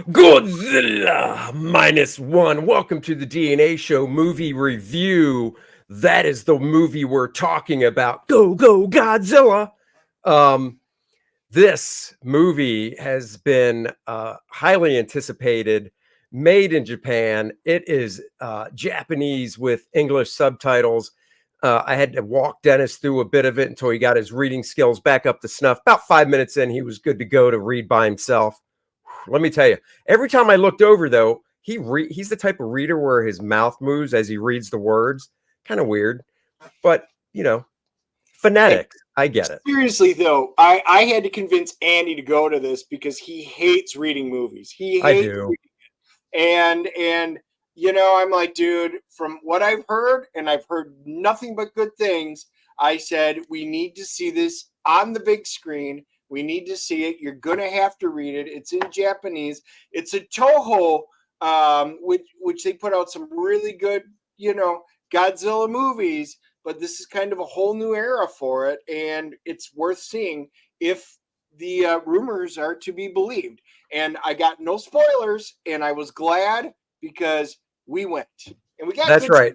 Godzilla Minus One. Welcome to the DNA Show movie review. That is the movie we're talking about. Go, go, Godzilla. Um, this movie has been highly anticipated, made in Japan. It is Japanese with English subtitles. I had to walk Dennis through a bit of it until he got his reading skills back up to snuff. About 5 minutes in, he was good to go to read by himself. Let me tell you, every time I looked over, though, he's the type of reader where his mouth moves as he reads the words. Kind of weird, but Hey, phonetics. I get it. seriously though, I had to convince Andy to go to this because he hates reading movies. He I hates do. and I'm like, dude, from what I've heard, and I've heard nothing but good things, I said we need to see this on the big screen. We need to see it. You're gonna have to read it. It's in Japanese. It's a Toho, which they put out some really good, Godzilla movies. But this is kind of a whole new era for it, and it's worth seeing if the rumors are to be believed. And I got no spoilers, and I was glad because we went and we got That's good stuff. right.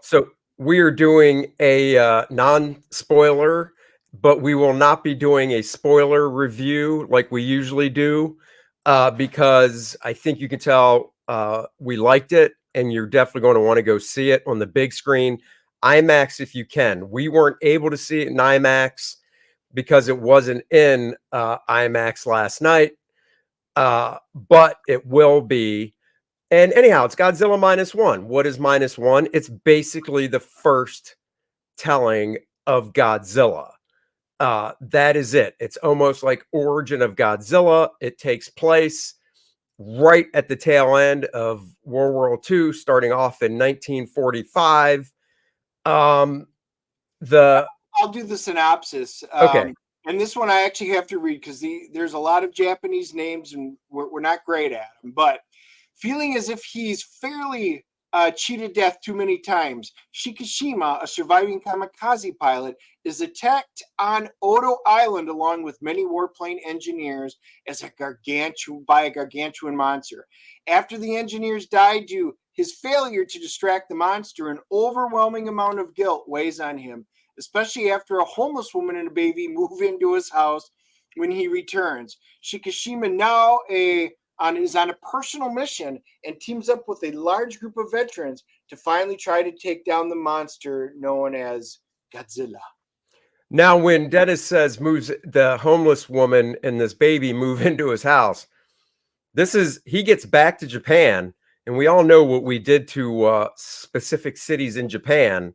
So we are doing a non-spoiler, but we will not be doing a spoiler review like we usually do, because I think you can tell we liked it, and you're definitely going to want to go see it on the big screen, IMAX if you can. We weren't able to see it in IMAX because it wasn't in IMAX last night, but it will be. And anyhow, it's Godzilla Minus One. What is Minus One? It's basically the first telling of Godzilla. That is it. It's almost like Origin of Godzilla. It takes place right at the tail end of World War II, starting off in 1945. Um, the I'll do the synopsis. okay, And this one I actually have to read because there's a lot of Japanese names and we're not great at them. But feeling as if he's fairly cheated death too many times, Shikishima, a surviving kamikaze pilot, is attacked on Odo Island along with many warplane engineers by a gargantuan monster. After the engineers die due his failure to distract the monster, an overwhelming amount of guilt weighs on him, especially after a homeless woman and a baby move into his house when he returns. Shikishima is on a personal mission and teams up with a large group of veterans to finally try to take down the monster known as Godzilla. now when Dennis says moves the homeless woman and this baby move into his house, he gets back to Japan, and we all know what we did to specific cities in Japan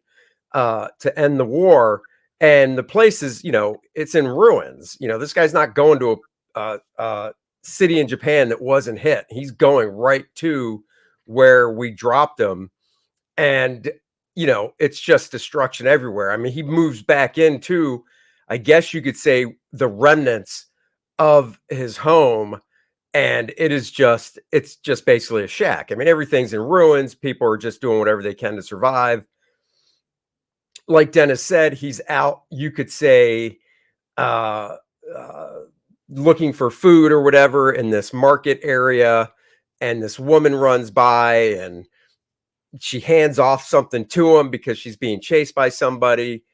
to end the war. And the place is, it's in ruins. This guy's not going to a city in Japan that wasn't hit. He's going right to where we dropped him. And, it's just destruction everywhere. I mean, he moves back into, I guess you could say, the remnants of his home, and it's just basically a shack. I mean, everything's in ruins. People are just doing whatever they can to survive. Like Dennis said, he's out, you could say, uh, uh, looking for food or whatever in this market area, and this woman runs by and she hands off something to him because she's being chased by somebody.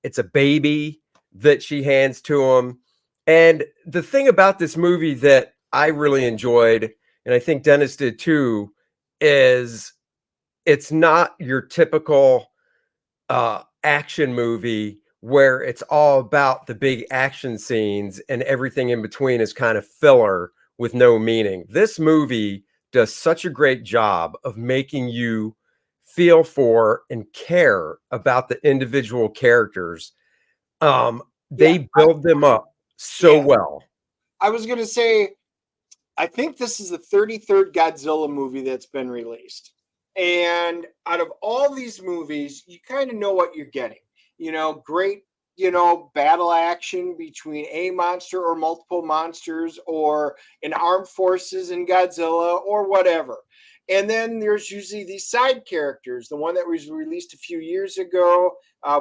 It's a baby that she hands to him. And the thing about this movie that I really enjoyed, and I think Dennis did too, is it's not your typical action movie where it's all about the big action scenes and everything in between is kind of filler with no meaning. This movie does such a great job of making you feel for and care about the individual characters. Yeah, They build them up so yeah. well. I was gonna say, I think this is the 33rd Godzilla movie that's been released. And out of all these movies, you kind of know what you're getting. Great, battle action between a monster or multiple monsters or an armed forces in Godzilla or whatever. And then there's usually these side characters. The one that was released a few years ago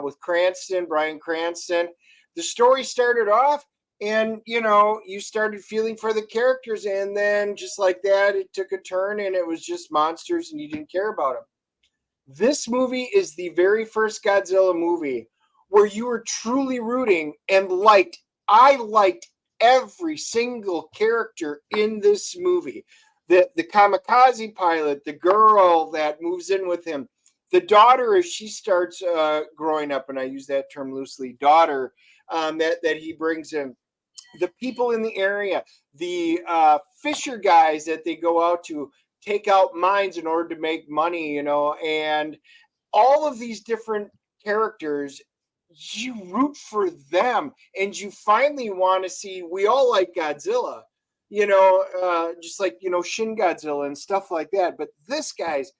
with Bryan Cranston. The story started off and you started feeling for the characters, and then just like that, it took a turn, and it was just monsters, and you didn't care about them. This movie is the very first Godzilla movie where you were truly rooting and liked. I liked every single character in this movie. The kamikaze pilot, the girl that moves in with him, the daughter as she starts growing up, and I use that term loosely, daughter, that he brings in, the people in the area, the fisher guys that they go out to take out mines in order to make money, and all of these different characters, you root for them, and you finally want to see. We all like Godzilla, just like Shin Godzilla and stuff like that. But this guy's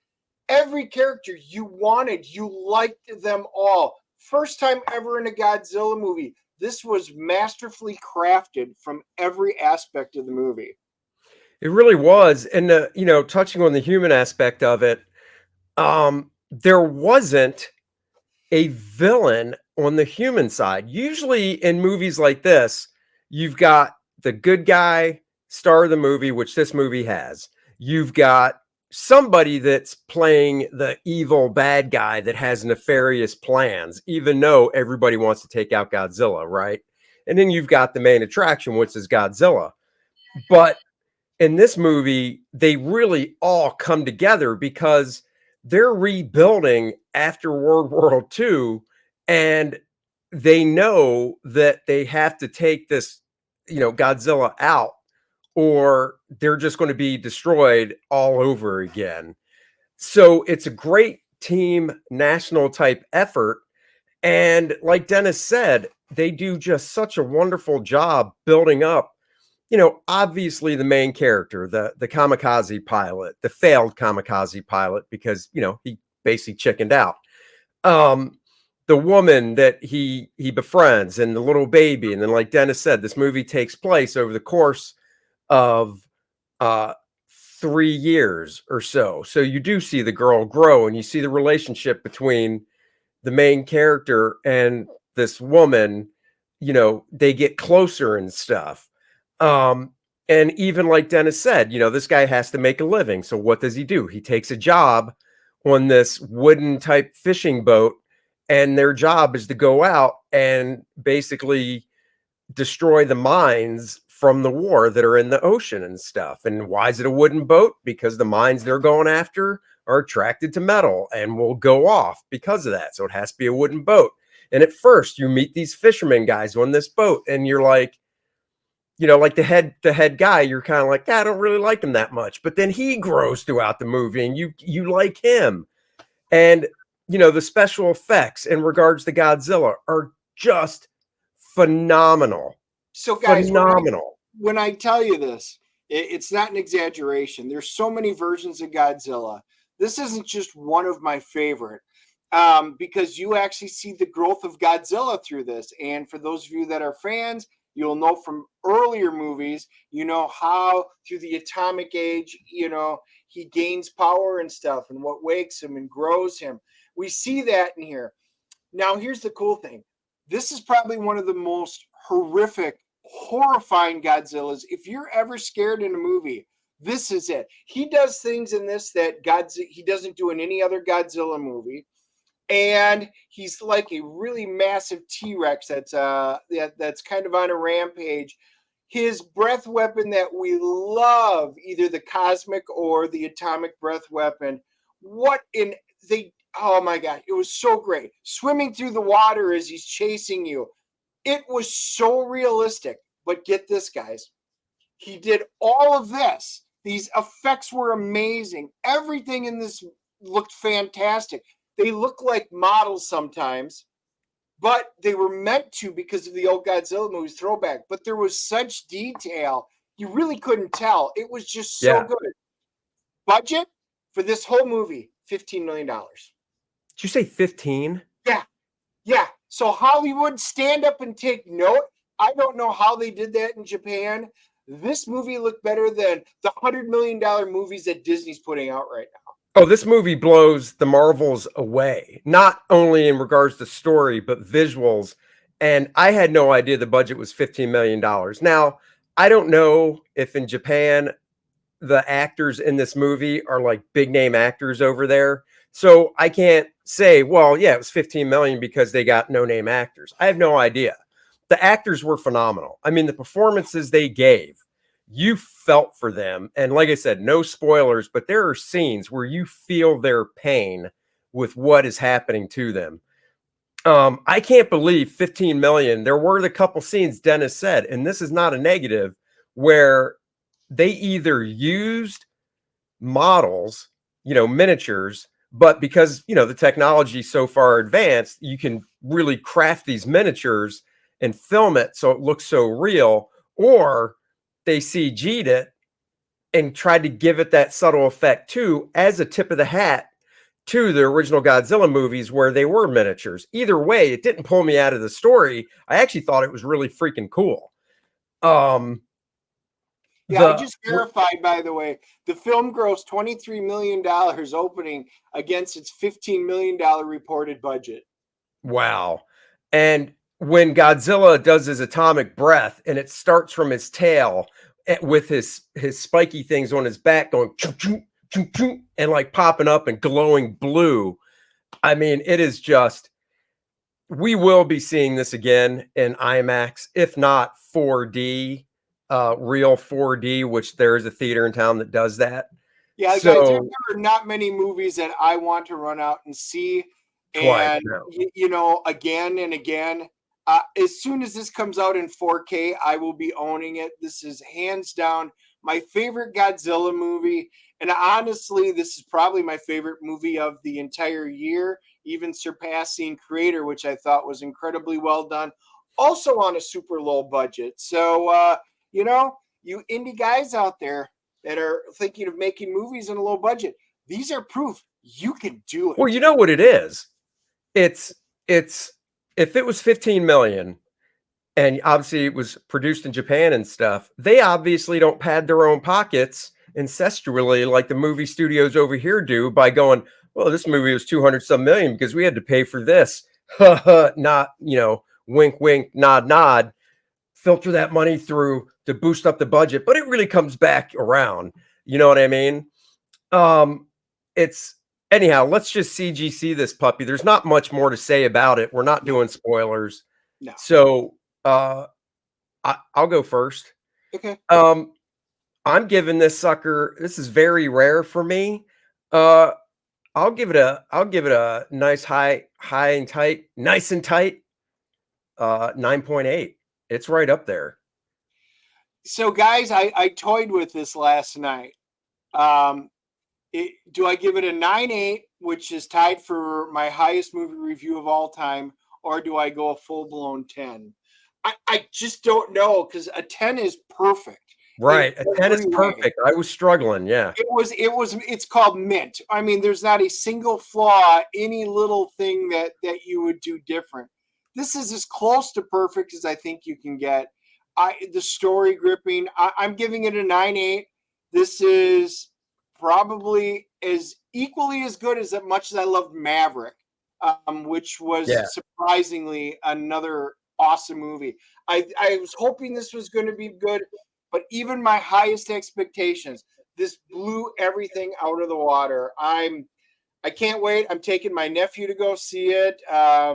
every character you wanted, you liked them all. First time ever in a Godzilla movie. This was masterfully crafted from every aspect of the movie. It really was. And touching on the human aspect of it, there wasn't a villain on the human side. Usually in movies like this, you've got the good guy, star of the movie, which this movie has. You've got somebody that's playing the evil bad guy that has nefarious plans, even though everybody wants to take out Godzilla, right? And then you've got the main attraction, which is Godzilla. But in this movie, they really all come together because they're rebuilding after World War II, and they know that they have to take this, Godzilla out, or they're just going to be destroyed all over again. So it's a great team national type effort. And like Dennis said, they do just such a wonderful job building up, obviously the main character, the kamikaze pilot, the failed kamikaze pilot, because, he basically chickened out. The woman that he befriends, and the little baby. And then, like Dennis said, this movie takes place over the course of 3 years or so. So you do see the girl grow, and you see the relationship between the main character and this woman. They get closer and stuff. And even like Dennis said, this guy has to make a living. So what does he do? He takes a job on this wooden type fishing boat, and their job is to go out and basically destroy the mines from the war that are in the ocean and stuff. And why is it a wooden boat? Because the mines they're going after are attracted to metal and will go off because of that. So it has to be a wooden boat. And at first you meet these fishermen guys on this boat, and you're like, like the head guy, you're kind of like, I don't really like him that much. But then he grows throughout the movie, and you like him. And the special effects in regards to Godzilla are just phenomenal. So guys, phenomenal. When I tell you this, it's not an exaggeration. There's so many versions of Godzilla. This isn't just one of my favorite, because you actually see the growth of Godzilla through this. And for those of you that are fans, you'll know from earlier movies, how through the atomic age, he gains power and stuff, and what wakes him and grows him. We see that in here. Now, here's the cool thing. This is probably one of the most horrific, horrifying Godzillas. If you're ever scared in a movie, this is it. He does things in this that he doesn't do in any other Godzilla movie. And he's like a really massive T-Rex that's kind of on a rampage. His breath weapon that we love, either the cosmic or the atomic breath weapon. Oh my God, it was so great. Swimming through the water as he's chasing you. It was so realistic. But get this, guys. He did all of this. These effects were amazing. Everything in this looked fantastic. They look like models sometimes, but they were meant to because of the old Godzilla movies throwback. But there was such detail, you really couldn't tell. It was just so good. Budget for this whole movie, $15 million. Did you say 15? Yeah. So Hollywood, stand up and take note. I don't know how they did that in Japan. This movie looked better than the $100 million movies that Disney's putting out right now. Oh, this movie blows the Marvels away, not only in regards to story, but visuals And I had no idea the budget was $15 million. Now, I don't know if in Japan the actors in this movie are like big name actors over there. So I can't say, well, yeah, it was 15 million because they got no name actors. I have no idea. The actors were phenomenal. I mean, the performances they gave, you felt for them. And like I said, no spoilers, but there are scenes where you feel their pain with what is happening to them. I can't believe 15 million. There were the couple scenes Dennis said, and this is not a negative, where they either used models, miniatures, but because, the technology so far advanced, you can really craft these miniatures and film it so it looks so real, or they CG'd it and tried to give it that subtle effect too, as a tip of the hat to the original Godzilla movies where they were miniatures. Either way, it didn't pull me out of the story. I actually thought it was really freaking cool. Yeah, I just verified, by the way, the film grossed $23 million opening against its $15 million reported budget. Wow. And when Godzilla does his atomic breath and it starts from his tail with his spiky things on his back going choo, choo, choo, choo, and like popping up and glowing blue. I mean, it is just, we will be seeing this again in IMAX, if not 4D, real 4D, which there is a theater in town that does that. Yeah, so, guys, there are not many movies that I want to run out and see. Twice, And, again and again, as soon as this comes out in 4K, I will be owning it. This is hands down my favorite Godzilla movie. And honestly, this is probably my favorite movie of the entire year, even surpassing Creator, which I thought was incredibly well done, also on a super low budget. So, you indie guys out there that are thinking of making movies in a low budget, these are proof you can do it. Well, you know what it is? It's if it was 15 million and obviously it was produced in Japan and stuff, they obviously don't pad their own pockets incestually like the movie studios over here do by going, well, this movie was 200 some million because we had to pay for this. Not, wink, wink, nod, nod, filter that money through to boost up the budget, but it really comes back around. You know what I mean? It's anyhow, let's just CGC this puppy. There's not much more to say about it. We're not doing spoilers. No. So I'll go first. Okay. I'm giving this sucker, this is very rare for me. I'll give it a nice high and tight, nice and tight. 9.8. It's right up there. So guys, I toyed with this last night. Do I give it a 9.8, which is tied for my highest movie review of all time, or do I go a full-blown 10? I just don't know, because a 10 is perfect. Right. A 10 is perfect. I was struggling. Yeah. It's called mint. I mean, there's not a single flaw, any little thing that you would do different. This is as close to perfect as I think you can get. The story gripping, I'm giving it a 9.8. This is probably as equally as good as much as I loved Maverick, which was surprisingly another awesome movie. I was hoping this was going to be good, but even my highest expectations, this blew everything out of the water. I can't wait. I'm taking my nephew to go see it.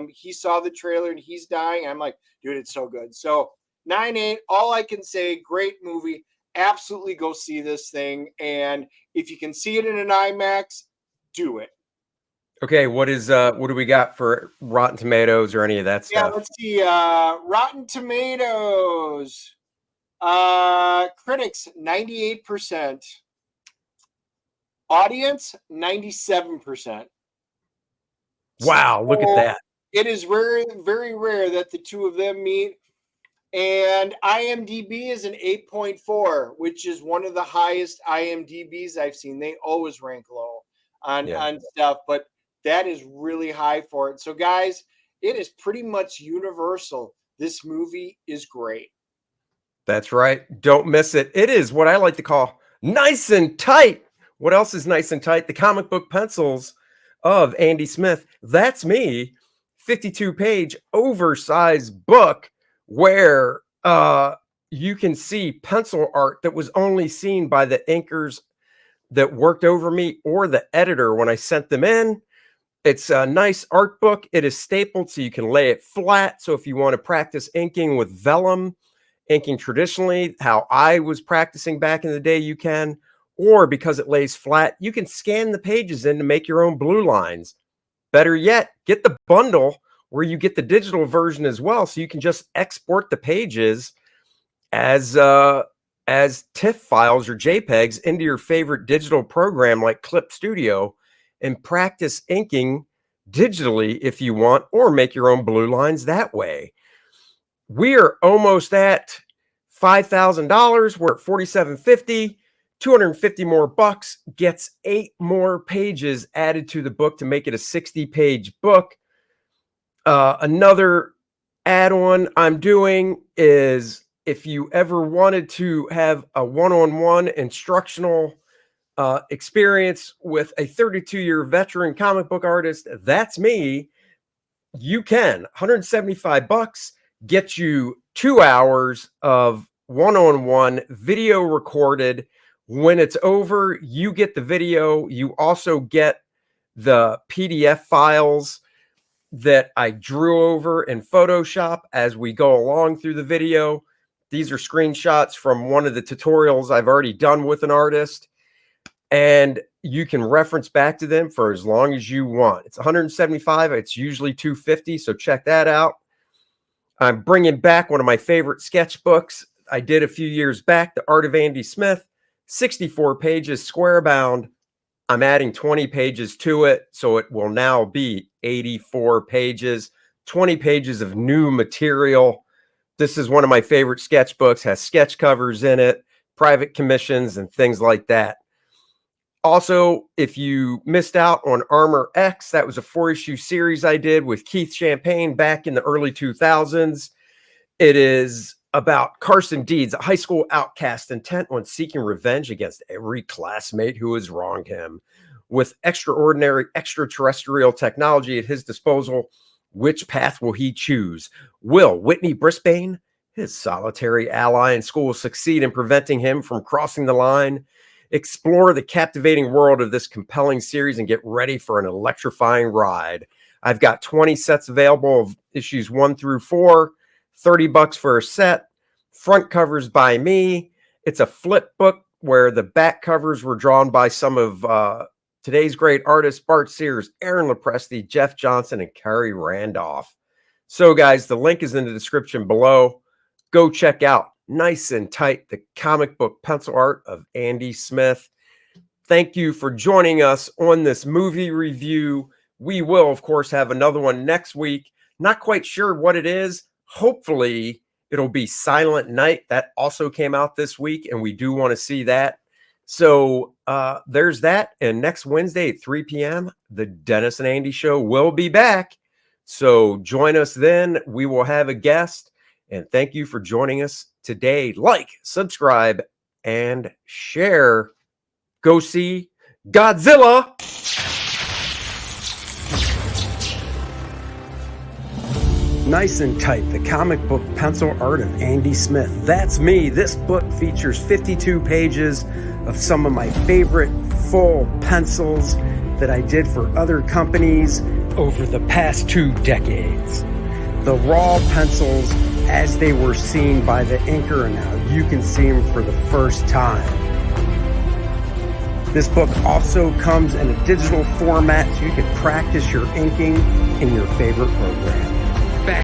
He saw the trailer and he's dying. I'm like, dude, it's so good. So 9.8, all I can say, great movie. Absolutely go see this thing. And if you can see it in an IMAX, do it. Okay, what do we got for Rotten Tomatoes or any of that stuff? Yeah, let's see. Rotten Tomatoes. Critics, 98%. Audience, 97%. Wow, look at that. It is very, very rare that the two of them meet. And IMDb is an 8.4, which is one of the highest IMDbs I've seen. They always rank low on stuff, but that is really high for it. So, guys, it is pretty much universal. This movie is great. That's right. Don't miss it. It is what I like to call nice and tight. What else is nice and tight? The comic book pencils of Andy Smith. That's me 52-page oversized book where you can see pencil art that was only seen by the inkers that worked over me or the editor when I sent them in. It's a nice art book. It is stapled so you can lay it flat. So if you want to practice inking with vellum, inking traditionally, how I was practicing back in the day, you can. Or because it lays flat, you can scan the pages in to make your own blue lines. Better yet, get the bundle where you get the digital version as well, so you can just export the pages as TIFF files or JPEGs into your favorite digital program like Clip Studio and practice inking digitally if you want, or make your own blue lines that way. We are almost at $5,000. We're at $4,750. 250 more bucks gets 8 more pages added to the book to make it a 60-page book. Another add-on I'm doing is if you ever wanted to have a one-on-one instructional experience with a 32-year veteran comic book artist, that's me. You can. 175 bucks gets you 2 hours of one-on-one video recorded. When it's over, you get the video. You also get the PDF files that I drew over in Photoshop as we go along through the video. These are screenshots from one of the tutorials I've already done with an artist, and you can reference back to them for as long as you want. It's $175. It's usually $250, so check that out. I'm bringing back one of my favorite sketchbooks I did a few years back, The Art of Andy Smith, 64 pages, square bound. I'm adding 20 pages to it, so it will now be 84 pages, 20 pages of new material. This is one of my favorite sketchbooks, has sketch covers in it, private commissions, and things like that. Also, if you missed out on Armor X, that was a 4-issue series I did with Keith Champagne back in the early 2000s. It is about Carson Deeds, a high school outcast intent on seeking revenge against every classmate who has wronged him. With extraordinary extraterrestrial technology at his disposal, which path will he choose? Will Whitney Brisbane, his solitary ally in school, succeed in preventing him from crossing the line? Explore the captivating world of this compelling series and get ready for an electrifying ride. I've got 20 sets available of issues 1 through 4, 30 bucks for a set. Front covers by me. It's a flip book where the back covers were drawn by some of today's great artists, Bart Sears, Aaron Lopresti, Jeff Johnson, and Carrie Randolph. So guys, the link is in the description below. Go check out Nice and Tight, the comic book pencil art of Andy Smith. Thank you for joining us on this movie review. We will, of course, have another one next week. Not quite sure what it is. Hopefully, it'll be Silent Night. That also came out this week, and we do want to see that. So there's that. And next Wednesday at 3 p.m., the Dennis and Andy Show will be back. So join us then. We will have a guest. And thank you for joining us today. Like, subscribe, and share. Go see Godzilla. Nice and Tight, the comic book pencil art of Andy Smith. That's me. This book features 52 pages of some of my favorite full pencils that I did for other companies over the past 2 decades. The raw pencils as they were seen by the inker, and now you can see them for the first time. This book also comes in a digital format so you can practice your inking in your favorite program.